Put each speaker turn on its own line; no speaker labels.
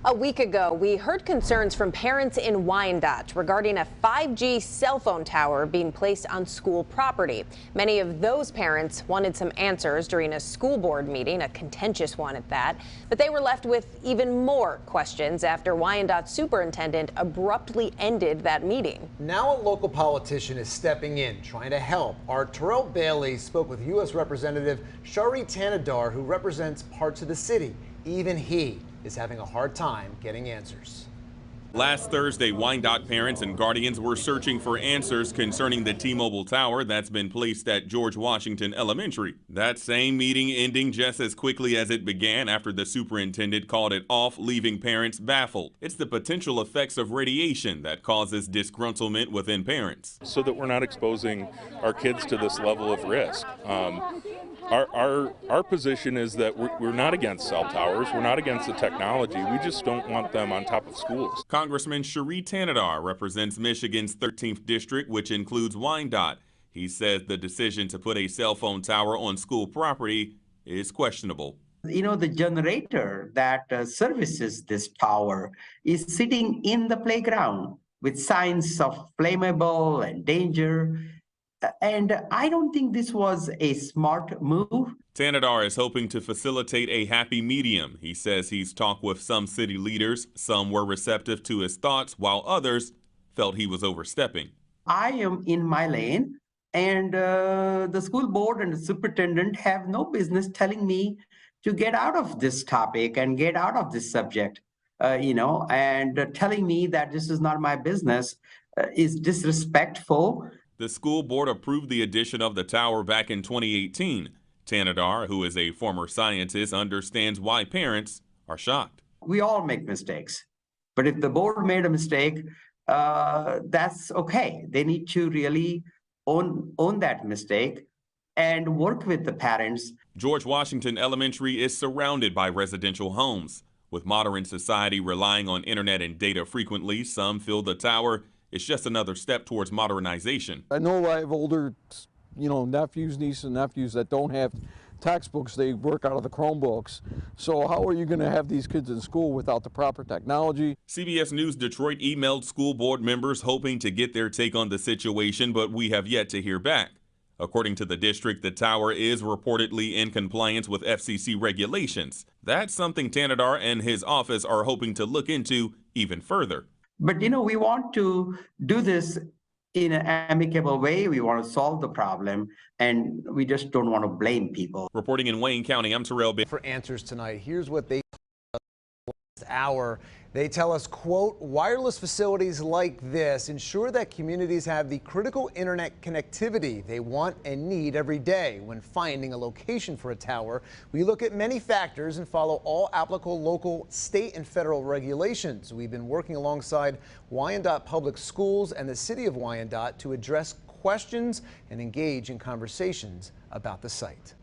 A week ago, we heard concerns from parents in Wyandotte regarding a 5G cell phone tower being placed on school property. Many of those parents wanted some answers during a school board meeting, a contentious one at that. But they were left with even more questions after Wyandotte superintendent abruptly ended that meeting.
Now a local politician is stepping in, trying to help. Our Terrell Bailey spoke with U.S. Representative Shri Thanedar, who represents parts of the city. Even he is having a hard time getting answers.
Last Thursday, Wyandotte parents and guardians were searching for answers concerning the T-Mobile tower that's been placed at George Washington Elementary. That same meeting ending just as quickly as it began after the superintendent called it off, leaving parents baffled. It's the potential effects of radiation that causes disgruntlement within parents.
So that we're not exposing our kids to this level of risk. Our position is that we're not against cell towers, we're not against the technology, we just don't want them on top of schools.
Congressman Shri Thanedar represents Michigan's 13th district, which includes Wyandotte. He says the decision to put a cell phone tower on school property is questionable.
You know, the generator that services this tower is sitting in the playground with signs of flammable and danger. And I don't think this was a smart move.
Thanedar is hoping to facilitate a happy medium. He says he's talked with some city leaders. Some were receptive to his thoughts, while others felt he was overstepping.
I am in my lane, and the school board and the superintendent have no business telling me to get out of this topic and get out of this subject, and telling me that this is not my business is disrespectful.
The school board approved the addition of the tower back in 2018. Thanedar, who is a former scientist, understands why parents are shocked.
We all make mistakes, but if the board made a mistake, that's okay. They need to really own that mistake and work with the parents.
George Washington Elementary is surrounded by residential homes. With modern society relying on internet and data frequently, some feel the tower is just another step towards modernization.
I know I have older, nephews, nieces and nephews that don't have textbooks. They work out of the Chromebooks. So how are you going to have these kids in school without the proper technology?
CBS News Detroit emailed school board members hoping to get their take on the situation, but we have yet to hear back. According to the district, the tower is reportedly in compliance with FCC regulations. That's something Thanedar and his office are hoping to look into even further.
But, we want to do this in an amicable way. We want to solve the problem, and we just don't want to blame people.
Reporting in Wayne County, I'm Terrell Bailey.
For answers tonight, here's what they hour. They tell us, quote, wireless facilities like this ensure that communities have the critical internet connectivity they want and need every day. When finding a location for a tower, we look at many factors and follow all applicable local, state, and federal regulations. We've been working alongside Wyandotte Public Schools and the City of Wyandotte to address questions and engage in conversations about the site.